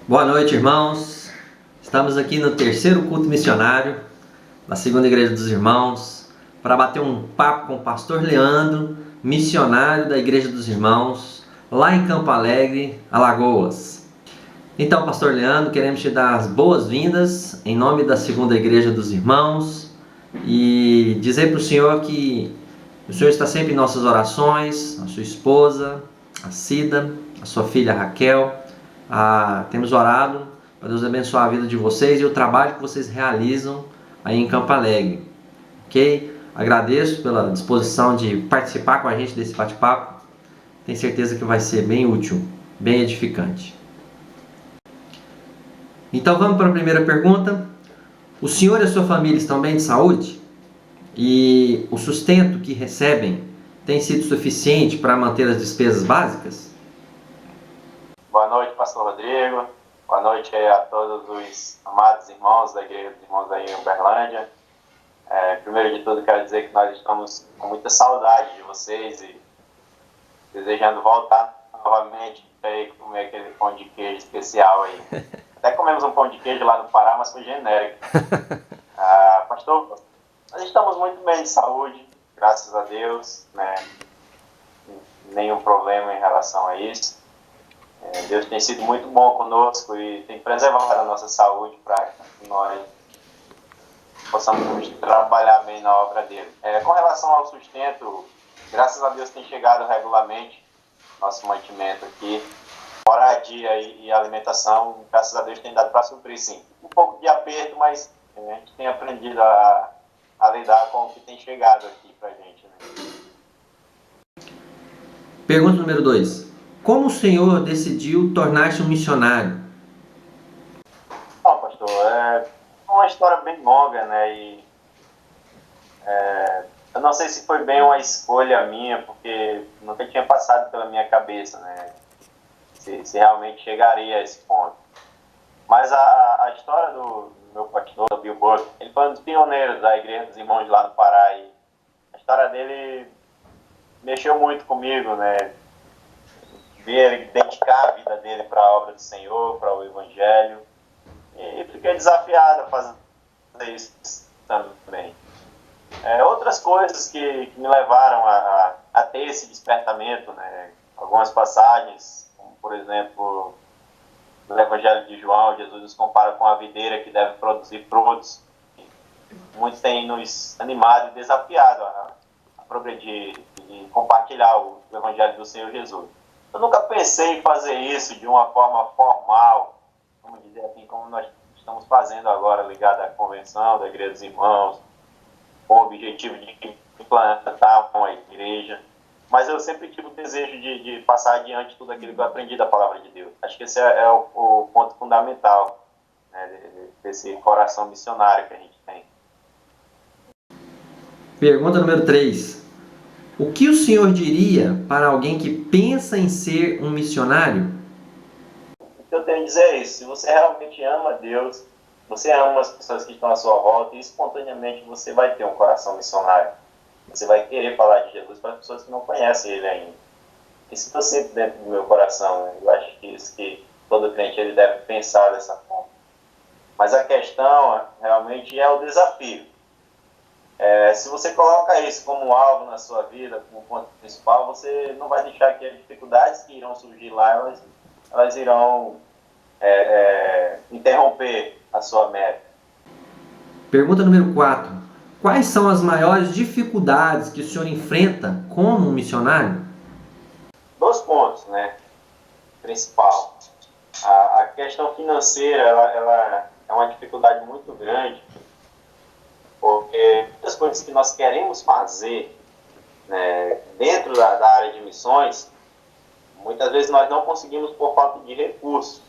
Boa noite, irmãos. Estamos aqui no terceiro culto missionário da Segunda Igreja dos Irmãos para bater um papo com o pastor Leandro, missionário da Igreja dos Irmãos, lá em Campo Alegre, Alagoas. Então, pastor Leandro, queremos te dar as boas-vindas em nome da Segunda Igreja dos Irmãos e dizer para o senhor que o senhor está sempre em nossas orações, a sua esposa, a Cida, a sua filha Raquel. Temos orado para Deus abençoar a vida de vocês e o trabalho que vocês realizam aí em Campo Alegre, ok? Agradeço pela disposição de participar com a gente desse bate-papo. Tenho certeza que vai ser bem útil, bem edificante. Então vamos para a primeira pergunta. O senhor e a sua família estão bem de saúde? E o sustento que recebem tem sido suficiente para manter as despesas básicas? Boa noite, pastor Rodrigo. Boa noite a todos os amados irmãos da Igreja dos Irmãos aí em Uberlândia. Primeiro de tudo, quero dizer que nós estamos com muita saudade de vocês e desejando voltar novamente para comer aquele pão de queijo especial aí. Até comemos um pão de queijo lá no Pará, mas foi genérico. Pastor, nós estamos muito bem de saúde, graças a Deus, né? Nenhum problema em relação a isso. Deus tem sido muito bom conosco e tem preservado a nossa saúde para que nós possamos trabalhar bem na obra dele. Com relação ao sustento, graças a Deus tem chegado regularmente nosso mantimento aqui. Moradia e alimentação, graças a Deus tem dado para suprir, sim. Um pouco de aperto, mas a gente tem aprendido a lidar com o que tem chegado aqui para a gente, né? Pergunta número 2. Como o senhor decidiu tornar-se um missionário? Bom, pastor, é uma história bem longa, né? Eu não sei se foi bem uma escolha minha, porque nunca tinha passado pela minha cabeça, né? Se realmente chegaria a esse ponto. Mas a história do meu pastor, Bill Burke, ele foi um dos pioneiros da Igreja dos Irmãos de lá no Pará. E a história dele mexeu muito comigo, né? Ver ele dedicar a vida dele para a obra do Senhor, para o Evangelho. E fiquei desafiado a fazer isso também. Outras coisas que me levaram a ter esse despertamento, né? Algumas passagens, como por exemplo, no Evangelho de João, Jesus nos compara com a videira que deve produzir frutos. Muitos têm nos animado e desafiado a progredir e compartilhar o Evangelho do Senhor Jesus. Eu nunca pensei em fazer isso de uma forma formal, vamos dizer assim, como nós estamos fazendo agora, ligado à convenção da Igreja dos Irmãos, com o objetivo de implantar uma igreja. Mas eu sempre tive o desejo de passar adiante tudo aquilo que eu aprendi da Palavra de Deus. Acho que esse é o ponto fundamental, né, desse coração missionário que a gente tem. Pergunta número 3. O que o senhor diria para alguém que pensa em ser um missionário? O que eu tenho a dizer é isso: se você realmente ama Deus, você ama as pessoas que estão à sua volta, e espontaneamente você vai ter um coração missionário. Você vai querer falar de Jesus para as pessoas que não conhecem Ele ainda. Isso está sempre dentro do meu coração, né? Eu acho que isso que todo crente ele deve pensar dessa forma. Mas a questão realmente é o desafio. Se você coloca isso como um alvo na sua vida, como ponto principal, você não vai deixar que as dificuldades que irão surgir lá, elas irão interromper a sua meta. Pergunta número 4. Quais são as maiores dificuldades que o senhor enfrenta como um missionário? 2 pontos, né? Principal. A questão financeira, ela é uma dificuldade muito grande, porque muitas coisas que nós queremos fazer, né, dentro da área de missões, muitas vezes nós não conseguimos por falta de recursos.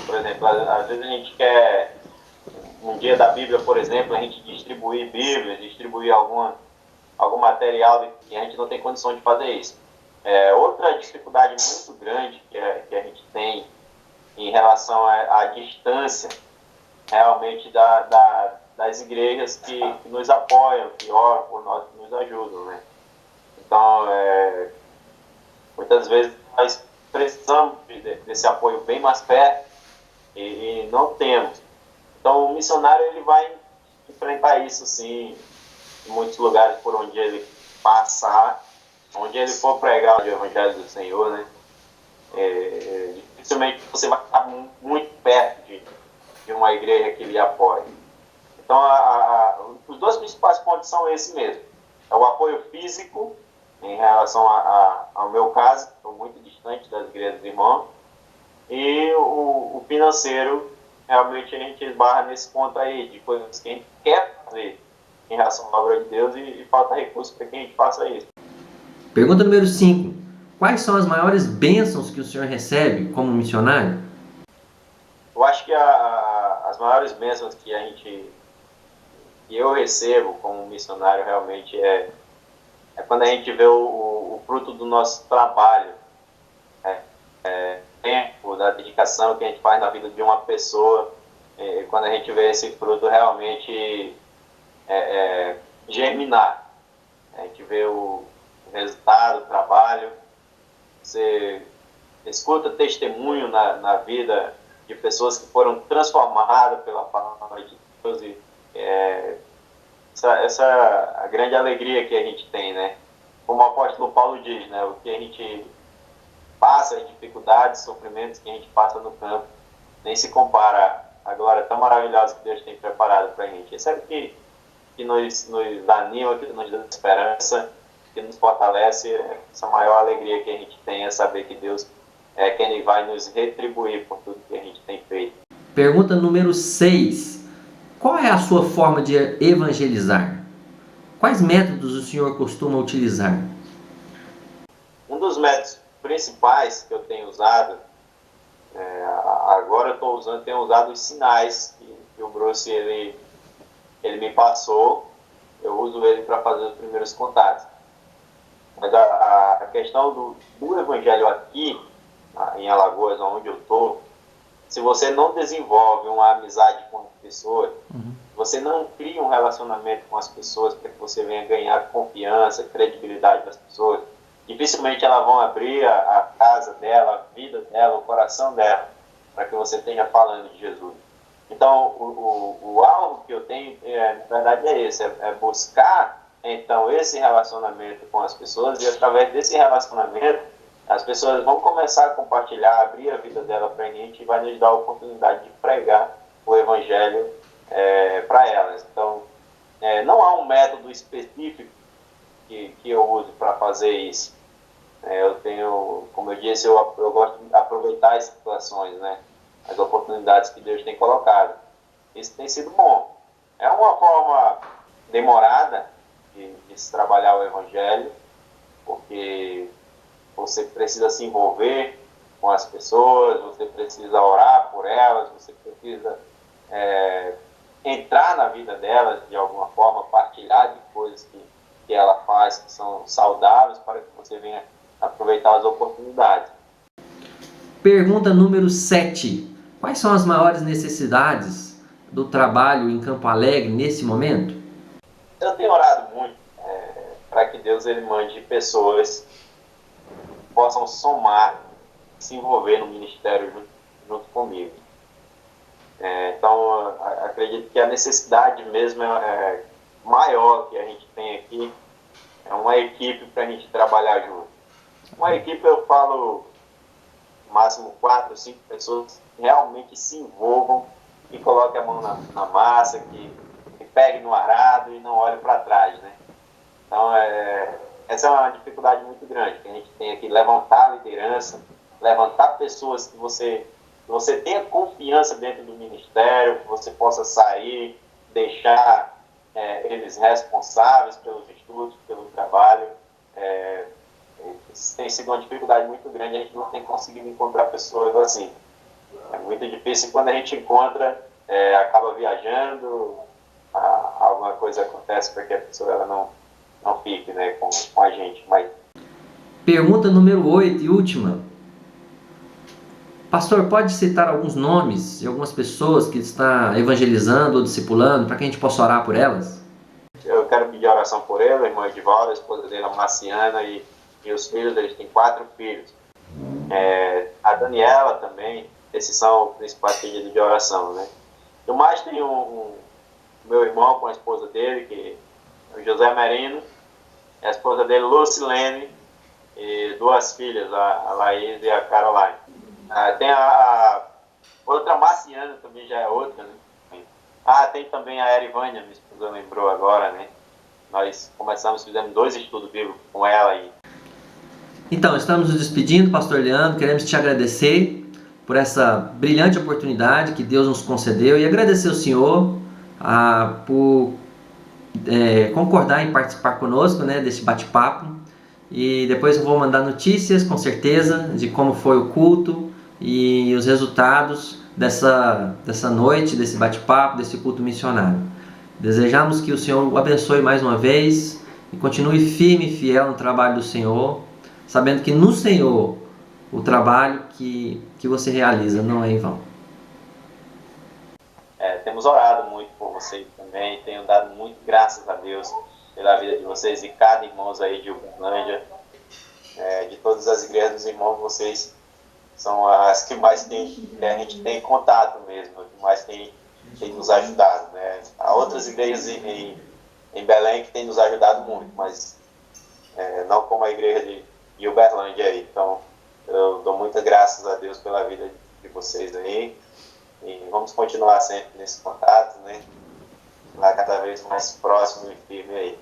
Por exemplo, às vezes a gente quer, um dia da Bíblia, por exemplo, a gente distribuir Bíblias, distribuir algum material e a gente não tem condição de fazer isso. Outra dificuldade muito grande que a gente tem em relação à distância realmente das igrejas que nos apoiam, que oram por nós, que nos ajudam, né? Então, muitas vezes nós precisamos desse apoio bem mais perto, e não temos. Então o missionário ele vai enfrentar isso sim em muitos lugares por onde ele passar, onde ele for pregar o evangelho do Senhor, né? Dificilmente você vai estar muito perto de uma igreja que lhe apoie. Então os dois principais pontos são esses mesmo. É o apoio físico em relação ao meu caso, estou muito distante das igrejas dos irmãos, e o financeiro, realmente a gente esbarra nesse ponto aí, de coisas que a gente quer fazer em relação à obra de Deus e falta recurso para que a gente faça isso. Pergunta número 5. Quais são as maiores bênçãos que o senhor recebe como missionário? Eu acho que as maiores bênçãos que eu recebo como missionário realmente é quando a gente vê o fruto do nosso trabalho, tempo, da dedicação que a gente faz na vida de uma pessoa, quando a gente vê esse fruto realmente germinar. A gente vê o resultado, o trabalho, você escuta testemunho na vida de pessoas que foram transformadas pela palavra de Deus e essa é a grande alegria que a gente tem, né? Como o apóstolo Paulo diz, né? O que a gente passa, as dificuldades, sofrimentos que a gente passa no campo, nem se compara à glória tão maravilhosa que Deus tem preparado para a gente. Isso é o que nos anima, que nos dá esperança, que nos fortalece. Essa maior alegria que a gente tem é saber que Deus é quem vai nos retribuir por tudo que a gente tem feito. Pergunta número 6. Qual é a sua forma de evangelizar? Quais métodos o senhor costuma utilizar? Um dos métodos principais que eu tenho usado, agora eu tenho usado os sinais que o Bruce ele me passou. Eu uso ele para fazer os primeiros contatos. Mas a questão do evangelho aqui, em Alagoas, onde eu estou, se você não desenvolve uma amizade com as pessoas, você não cria um relacionamento com as pessoas para que você venha ganhar confiança, credibilidade das pessoas, dificilmente elas vão abrir a casa dela, a vida dela, o coração dela, para que você tenha falando de Jesus. Então, o alvo que eu tenho, na verdade, é esse, é buscar, então, esse relacionamento com as pessoas, e através desse relacionamento, as pessoas vão começar a compartilhar, abrir a vida dela para a gente e vai nos dar a oportunidade de pregar o Evangelho para elas. Então, não há um método específico que eu use para fazer isso. Eu tenho, como eu disse, eu gosto de aproveitar as situações, né? As oportunidades que Deus tem colocado. Isso tem sido bom. É uma forma demorada de se trabalhar o Evangelho, porque você precisa se envolver com as pessoas, você precisa orar por elas, você precisa entrar na vida delas de alguma forma, partilhar de coisas que ela faz, que são saudáveis, para que você venha aproveitar as oportunidades. Pergunta número 7. Quais são as maiores necessidades do trabalho em Campo Alegre nesse momento? Eu tenho orado muito para que Deus ele mande pessoas que possam somar, se envolver no ministério junto comigo. Então, acredito que a necessidade mesmo maior que a gente tem aqui é uma equipe para a gente trabalhar junto. Uma equipe, eu falo, no máximo 4 ou 5 pessoas que realmente se envolvam e coloquem a mão na massa, que peguem no arado e não olhem para trás, né? Então, essa é uma dificuldade muito grande que a gente tem aqui, levantar a liderança, levantar pessoas que você tenha confiança dentro do ministério, que você possa sair, deixar eles responsáveis pelos estudos, pelo trabalho. Tem sido uma dificuldade muito grande, a gente não tem conseguido encontrar pessoas assim. É muito difícil, quando a gente encontra, acaba viajando, alguma coisa acontece para que a pessoa ela não fique, né, com a gente. Mas... Pergunta número 8 e última. Pastor, pode citar alguns nomes de algumas pessoas que está evangelizando ou discipulando para que a gente possa orar por elas? Eu quero pedir oração por ele, a irmã Edivaldo, a esposa dele, a Marciana, e os filhos, eles têm 4 filhos. A Daniela também esses são os principais pedidos de oração, né? No mais, tem meu irmão com a esposa dele, que é o José Merino, a esposa dele, Lucilene, e duas filhas, a Laís e a Caroline. Tem a outra Marciana, também já é outra, né? Tem também a Erivânia, minha esposa lembrou agora, né? Nós fizemos 2 estudos bíblicos com ela aí. Então, estamos nos despedindo, Pastor Leandro. Queremos te agradecer por essa brilhante oportunidade que Deus nos concedeu e agradecer ao Senhor por concordar em participar conosco, né, desse bate-papo. E depois eu vou mandar notícias, com certeza, de como foi o culto e os resultados dessa noite, desse bate-papo, desse culto missionário. Desejamos que o Senhor o abençoe mais uma vez e continue firme e fiel no trabalho do Senhor, sabendo que no Senhor o trabalho que você realiza não é em vão. Temos orado muito por vocês também, tenho dado muito graças a Deus pela vida de vocês e cada irmão aí de Uberlândia, de todas as igrejas dos irmãos, vocês são as que mais a gente tem contato mesmo, que mais tem nos ajudado, né? Há outras igrejas em Belém que têm nos ajudado muito, mas não como a igreja de Uberlândia aí. Então, eu dou muitas graças a Deus pela vida de vocês aí e vamos continuar sempre nesse contato, né? Lá cada vez mais próximo e firme aí.